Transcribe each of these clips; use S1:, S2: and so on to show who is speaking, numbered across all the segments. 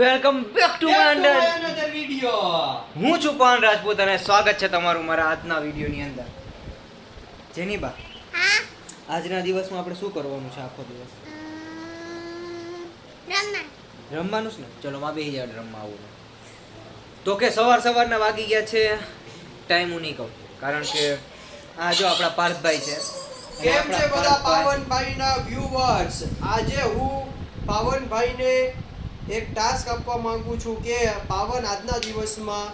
S1: Welcome back to my
S2: another video.
S1: હું છું પવન રાજપૂત અને સ્વાગત છે તમારું મારા આજના વિડીયોની અંદર. જેની બા આજના દિવસમાં આપણે શું કરવાનું છે આખો દિવસ? રમવાનું છે ને. ચલો માં બેસી જાવ રમવા આવું. તો કે સવારના વાગી ગયા છે, ટાઈમ હું નહીં કહું કારણ કે આ જો આપણા પાર્થભાઈ છે.
S2: કેમ છે બધા પાવનભાઈના વ્યુઅર્સ? આજે હું પાવનભાઈને એક ટાસ્ક આપવા માંગુ છું કે પાવન આજના દિવસમાં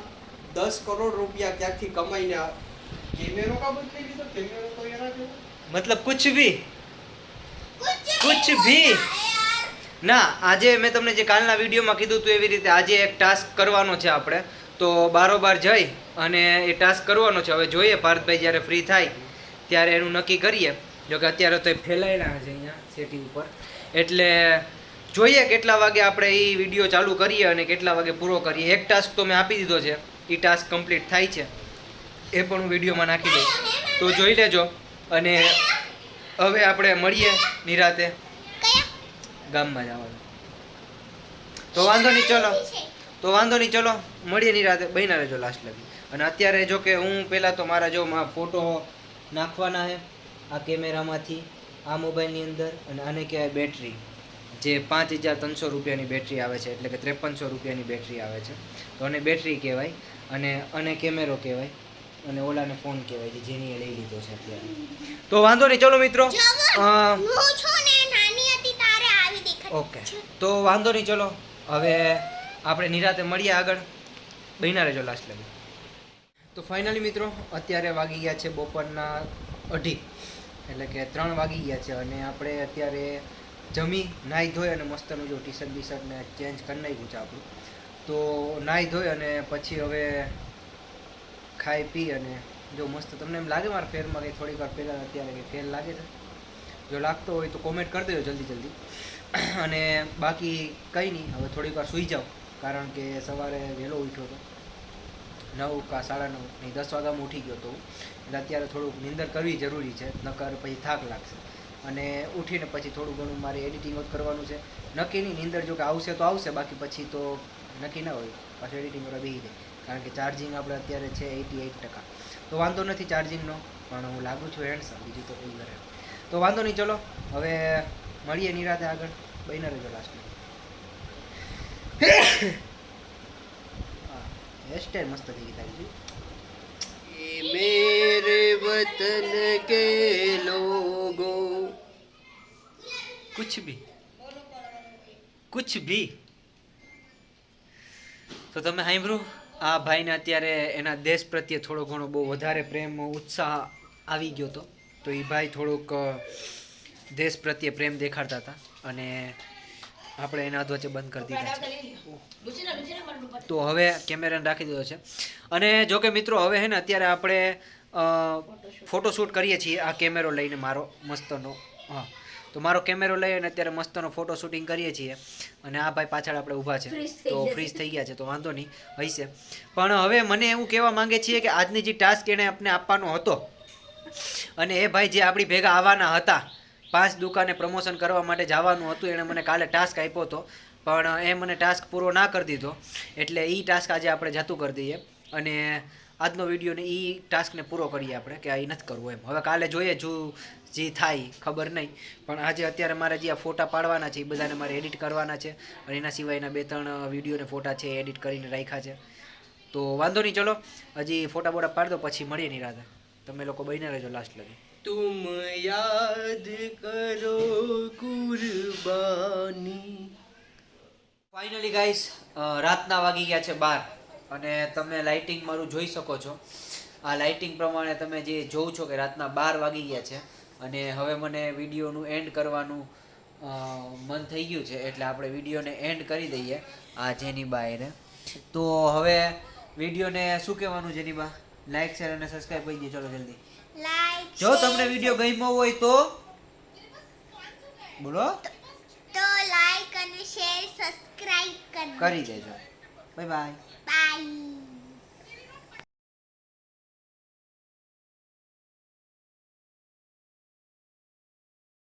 S2: 10 કરોડ રૂપિયા ક્યાંથી કમાઈને કેમેરો કા બદલી દીધો? કેમેરો તો એના જેવો
S1: મતલબ કુછ ભી ના. આજે મેં તમને જે કાલના વિડીયોમાં કીધું હતું એવી રીતે આજે એક ટાસ્ક કરવાનો છે આપણે, તો બારોબાર જઈ અને એ ટાસ્ક કરવાનો છે. હવે જોઈએ પાર્થભાઈ જ્યારે ફ્રી થાય ત્યારે એનું નક્કી કરીએ. જો કે અત્યારે તો એ ફેલાયેલા છે અહીંયા સેટિંગ ઉપર, એટલે જોઈએ કેટલા વાગે આપણે એ વિડીયો ચાલુ કરીએ અને કેટલા વાગે પૂરો કરીએ. એક ટાસ્ક તો મેં આપી દીધો છે, એ ટાસ્ક કમ્પ્લીટ થાય છે એ પણ હું વિડીયોમાં નાખી દઈશ, તો જોઈ લેજો. અને હવે આપણે મળીએ નિરાતે ગામમાં જવાનું. તો વાંધો નહીં ચલો મળીએ નિરાતે. બહીના રહેજો લાસ્ટ લગી. અને અત્યારે જો કે હું પહેલાં તો મારા જો ફોટો નાખવાના છે આ કેમેરામાંથી આ મોબાઈલની અંદર, અને આને કહેવાય બેટરી, જે 5300 રૂપિયાની બેટરી આવે છે, એટલે કે 5300 રૂપિયાની બેટરી આવે છે. તો આને બેટરી કહેવાય અને કેમેરો કહેવાય અને ઓલાને ફોન કહેવાય જેની એ લઈ લીધો છે અત્યારે. તો વાંધો નહીં ચલો મિત્રો. ઓકે, તો વાંધો નહીં ચલો હવે આપણે નિરાતે મળીએ આગળ. બહીના રહેજો લાસ્ટ લગી. તો ફાઇનલી મિત્રો અત્યારે વાગી ગયા છે બપોરના 2:30, એટલે કે 3 વાગી ગયા છે. અને આપણે અત્યારે જમી નાહી ધોઈ અને મસ્તનું જો ટી શર્ટ ને ચેન્જ કરી નાખ્યું છે આપણું. તો નાહી ધોઈ અને પછી હવે ખાઈ પી અને જો મસ્ત. તમને એમ લાગે મારા ફેરમાં કંઈ થોડીક વાર પહેલાં અત્યારે કંઈ ફેર લાગે છે? જો લાગતો હોય તો કોમેન્ટ કરી દેજો જલ્દી. અને બાકી કંઈ નહીં, હવે થોડીક વાર સૂઈ જાઓ કારણ કે સવારે વહેલો ઉઠ્યો હતો, 9 કા 9:30 નહીં 10 વાગ્યામાં ઉઠી ગયો હતો. એટલે અત્યારે થોડુંક નીંદર કરવી જરૂરી છે, નકર પછી થાક લાગશે. અને ઉઠીને પછી થોડું ઘણું મારે એડિટિંગ કરવાનું છે. નક્કી નહીં, નીંદર જો કે આવશે તો આવશે, બાકી પછી તો નક્કી ના હોય. પાછું એડિટિંગ કરવા બેસી જાય કારણ કે ચાર્જિંગ આપણે અત્યારે છે 88%. તો વાંધો નથી ચાર્જિંગનો, પણ હું લાગુ છું હેન્ડસમ, બીજું તો કંઈ કરે. તો વાંધો નહીં ચલો હવે મળીએ નિરાતે આગળ. બહીના રહેજો લાસ્ટમાં. હેરસ્ટાઈલ મસ્ત થઈ ગઈ તારી. मेरे वतन के लोगो कुछ भी. તો તમે સાંભળ્યું, આ ભાઈને અત્યારે એના દેશ પ્રત્યે થોડો ઘણો બહુ વધારે પ્રેમ ઉત્સાહ આવી ગયો હતો. તો એ ભાઈ થોડુંક દેશ પ્રત્યે પ્રેમ દેખાડતા હતા અને આપણે એના અધવચ્ચે બંધ કરી દીધા છે. તો હવે કેમેરાને રાખી દીધો છે. અને જો કે મિત્રો હવે હે ને અત્યારે આપણે ફોટોશૂટ કરીએ છીએ આ કેમેરો લઈને, મારો મસ્તનો. હા, તો મારો કેમેરો લઈ અને અત્યારે મસ્તનો ફોટો શૂટિંગ કરીએ છીએ. અને આ ભાઈ પાછળ આપણે ઊભા છે તો ફ્રીઝ થઈ ગયા છે, તો વાંધો નહીં હશે. પણ હવે મને એવું કહેવા માંગે છીએ કે આજની જે ટાસ્ક એને આપણે આપવાનો હતો, અને એ ભાઈ જે આપણી ભેગા આવવાના હતા 5 દુકાને પ્રમોશન કરવા માટે જવાનું હતું, એણે મને કાલે ટાસ્ક આપ્યો હતો, પણ એ મને ટાસ્ક પૂરો ના કરી દીધો. એટલે એ ટાસ્ક આજે આપણે જતું કરી દઈએ અને આજનો વિડીયોને એ ટાસ્કને પૂરો કરીએ આપણે, કે આ નથી કરવો એમ. હવે કાલે જોઈએ જે થાય ખબર નહીં, પણ આજે અત્યારે મારે જે આ ફોટા પાડવાના છે એ બધાને મારે એડિટ કરવાના છે. અને એના સિવાયના 2-3 વિડીયોને ફોટા છે એ એડિટ કરીને રાખ્યા છે. તો વાંધો નહીં ચલો હજી ફોટા બોટા પાડી દો, પછી મળીએ નિરાતે. તમે લોકો બહીને રહેજો લાસ્ટ લગી. तुम याद करो कुर्बानी. ફાઇનલી ગાઈસ રાતના વાગી ગયા છે 12 અને તમે લાઇટિંગ મારું જોઈ શકો છો. આ લાઇટિંગ પ્રમાણે તમે જે જોઉં છો કે રાતના 12 વાગી ગયા છે. અને હવે મને વિડીયોનું એન્ડ કરવાનું મન થઈ ગયું છે, એટલે આપણે વિડીયોને એન્ડ કરી દઈએ આ જેનીબા એને. તો હવે વિડીયોને શું કહેવાનું જેનીબા? લાઈક શેર અને સબસ્ક્રાઈબ કરી દો. ચલો જલ્દી. જો તમને વિડીયો ગમ્યો હોય તો બોલો,
S3: તો લાઈક અને શેર સબસ્ક્રાઇબ
S1: કરી દેજો. Bye bye.
S3: બાય.